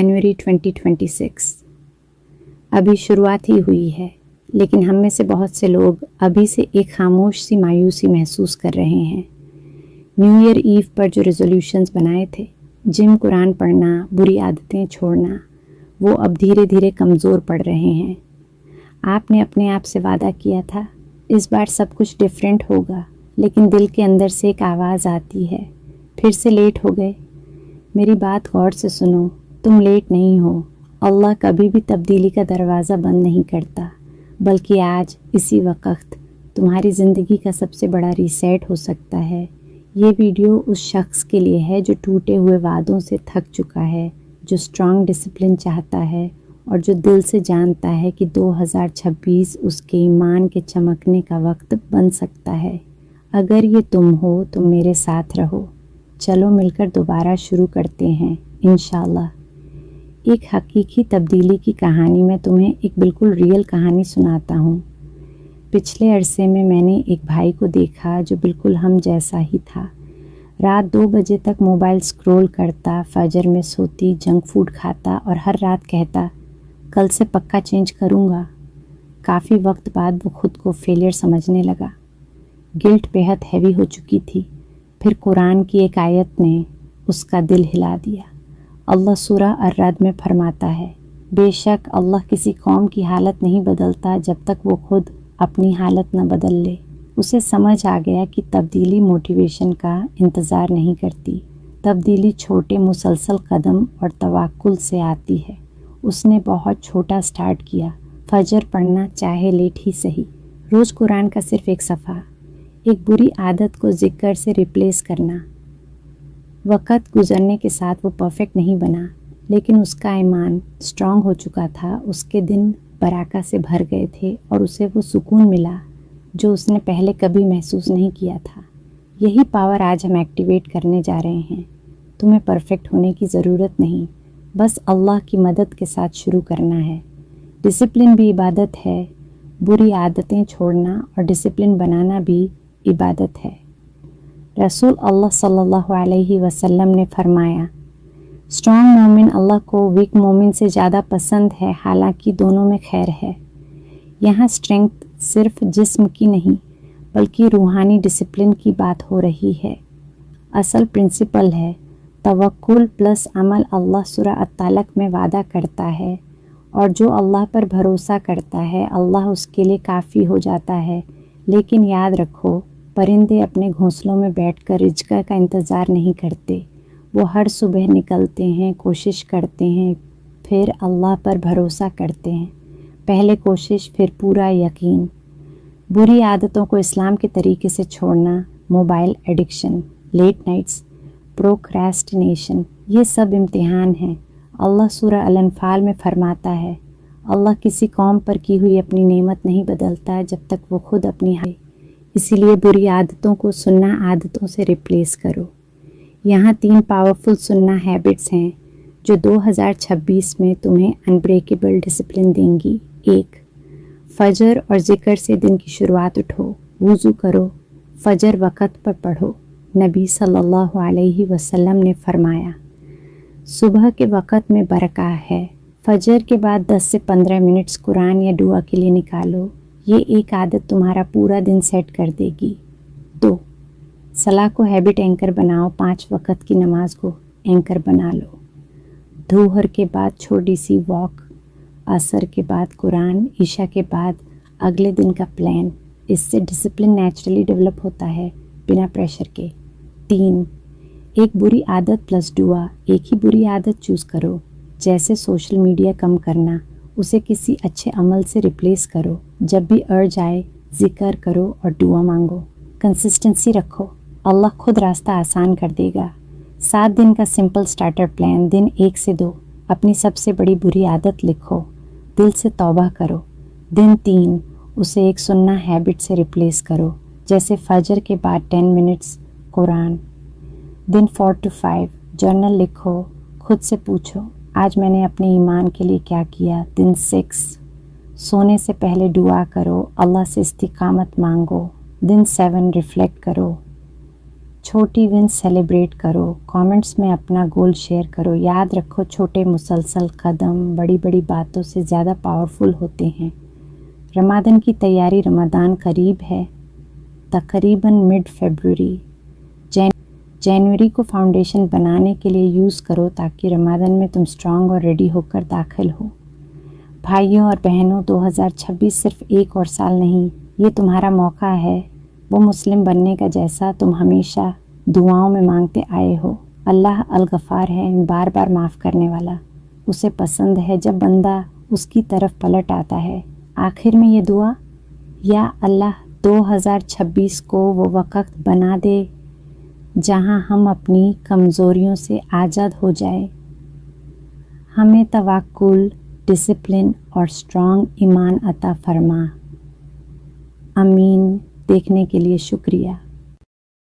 जनवरी 2026 अभी शुरुआत ही हुई है, लेकिन हम में से बहुत से लोग अभी से एक खामोश सी मायूसी महसूस कर रहे हैं। न्यू ईयर ईव पर जो रेजोल्यूशंस बनाए थे, जिम, कुरान पढ़ना, बुरी आदतें छोड़ना, वो अब धीरे धीरे कमज़ोर पड़ रहे हैं। आपने अपने आप से वादा किया था इस बार सब कुछ डिफरेंट होगा, लेकिन दिल के अंदर से एक आवाज़ आती है, फिर से लेट हो गए। मेरी बात गौर से सुनो, तुम लेट नहीं हो। अल्लाह कभी भी तब्दीली का दरवाज़ा बंद नहीं करता, बल्कि आज इसी वक्त तुम्हारी ज़िंदगी का सबसे बड़ा रीसेट हो सकता है। ये वीडियो उस शख्स के लिए है जो टूटे हुए वादों से थक चुका है, जो स्ट्रॉन्ग डिसिप्लिन चाहता है और जो दिल से जानता है कि 2026 उसके ईमान के चमकने का वक्त बन सकता है। अगर ये तुम हो तो मेरे साथ रहो। चलो मिलकर दोबारा शुरू करते हैं इंशाल्लाह। एक हकीकी तब्दीली की कहानी में तुम्हें एक बिल्कुल रियल कहानी सुनाता हूँ। पिछले अरसे में मैंने एक भाई को देखा जो बिल्कुल हम जैसा ही था। रात 2 बजे तक मोबाइल स्क्रॉल करता, फजर में सोती, जंक फूड खाता और हर रात कहता कल से पक्का चेंज करूँगा। काफ़ी वक्त बाद वो खुद को फेलियर समझने लगा। गिल्ट बेहद हैवी हो चुकी थी। फिर कुरान की एक आयत ने उसका दिल हिला दिया। अल्लाह सूरह अर्रद में फरमाता है, बेशक अल्लाह किसी कौम की हालत नहीं बदलता जब तक वो खुद अपनी हालत न बदल ले। उसे समझ आ गया कि तब्दीली मोटिवेशन का इंतज़ार नहीं करती। तब्दीली छोटे मुसलसल कदम और तवक्कुल से आती है। उसने बहुत छोटा स्टार्ट किया, फजर पढ़ना चाहे लेट ही सही, रोज़ कुरान का सिर्फ एक सफ़ा, एक बुरी आदत को जिक्र से रिप्लेस करना। वक़्त गुज़रने के साथ वो परफेक्ट नहीं बना, लेकिन उसका ईमान स्ट्रॉन्ग हो चुका था। उसके दिन बरक़ा से भर गए थे और उसे वो सुकून मिला जो उसने पहले कभी महसूस नहीं किया था। यही पावर आज हम एक्टिवेट करने जा रहे हैं। तुम्हें परफेक्ट होने की ज़रूरत नहीं, बस अल्लाह की मदद के साथ शुरू करना है। डिसिप्लिन भी इबादत है। बुरी आदतें छोड़ना और डिसिप्लिन बनाना भी इबादत है। रसूल अल्लाह सल्लल्लाहु अलैहि वसल्लम ने फरमाया, स्ट्रॉन्ग मोमिन अल्लाह को वीक मोमिन से ज़्यादा पसंद है, हालांकि दोनों में खैर है। यहाँ स्ट्रेंथ सिर्फ जिस्म की नहीं, बल्कि रूहानी डिसिप्लिन की बात हो रही है। असल प्रिंसिपल है तवक्कुल प्लस अमल। अल्लाह सूरह अत-तलाक में वादा करता है, और जो अल्लाह पर भरोसा करता है अल्लाह उसके लिए काफ़ी हो जाता है। लेकिन याद रखो, परिंदे अपने घोंसलों में बैठकर रिज़्क़ का इंतज़ार नहीं करते। वो हर सुबह निकलते हैं, कोशिश करते हैं, फिर अल्लाह पर भरोसा करते हैं। पहले कोशिश, फिर पूरा यकीन। बुरी आदतों को इस्लाम के तरीके से छोड़ना, mobile addiction, late nights, procrastination, ये सब इम्तिहान हैं। अल्लाह सूरह अल-अनफ़ाल में फरमाता है, अल्लाह किसी कौम पर की हुई अपनी नेमत नहीं बदलता जब तक वो खुद अपनी है। इसीलिए बुरी आदतों को सुन्ना आदतों से रिप्लेस करो। यहाँ 3 पावरफुल सुन्ना हैबिट्स हैं जो 2026 में तुम्हें अनब्रेकेबल डिसिप्लिन देंगी। 1, फजर और ज़िक्र से दिन की शुरुआत उठो। वुज़ू करो, फजर वक़्त पर पढ़ो। नबी सल्लल्लाहु अलैहि वसल्लम ने फरमाया, सुबह के वक़्त में बरका है। फजर के बाद 10 से 15 मिनट्स कुरान या दुआ के लिए निकालो। ये एक आदत तुम्हारा पूरा दिन सेट कर देगी। 2, सलाह को हैबिट एंकर बनाओ। 5 वक़्त की नमाज को एंकर बना लो। दोहर के बाद छोटी सी वॉक, असर के बाद कुरान, ईशा के बाद अगले दिन का प्लान। इससे डिसिप्लिन नेचुरली डेवलप होता है बिना प्रेशर के। 3, एक बुरी आदत प्लस दुआ। एक ही बुरी आदत चूज़ करो, जैसे सोशल मीडिया कम करना, उसे किसी अच्छे अमल से रिप्लेस करो। जब भी अर्ज आए ज़िक्र करो और दुआ मांगो। कंसिस्टेंसी रखो, अल्लाह खुद रास्ता आसान कर देगा। 7 दिन का सिंपल स्टार्टर प्लान। दिन 1 से 2 अपनी सबसे बड़ी बुरी आदत लिखो, दिल से तौबा करो। दिन 3 उसे एक सुन्ना हैबिट से रिप्लेस करो, जैसे फजर के बाद 10 मिनट्स कुरान। दिन 4 to 5 जर्नल लिखो, खुद से पूछो आज मैंने अपने ईमान के लिए क्या किया। दिन 6 सोने से पहले दुआ करो, अल्लाह से इस्तिकामत मांगो। दिन 7 रिफ्लेक्ट करो, چھوٹی ون سیلیبریٹ کرو، کامنٹس میں اپنا گول شیئر کرو. یاد رکھو چھوٹے مسلسل قدم بڑی بڑی باتوں سے زیادہ پاورفل ہوتے ہیں. رمضان کی تیاری، رمضان قریب ہے، تقریباً مڈ فیبروری. جنوری کو فاؤنڈیشن بنانے کے لیے یوز کرو تاکہ رمضان میں تم اسٹرانگ اور ریڈی ہو کر داخل ہو. بھائیوں اور بہنوں، 2026 صرف ایک اور سال نہیں، یہ تمہارا موقع ہے وہ مسلم بننے کا جیسا تم ہمیشہ دعاؤں میں مانگتے آئے ہو. اللہ الغفار ہے، بار بار معاف کرنے والا. اسے پسند ہے جب بندہ اس کی طرف پلٹ آتا ہے. آخر میں یہ دعا، یا اللہ 2026 کو وہ وقت بنا دے جہاں ہم اپنی کمزوریوں سے آزاد ہو جائے. ہمیں توکل، ڈسپلن اور اسٹرانگ ایمان عطا فرما. آمین. دیکھنے کے لیے شکریہ.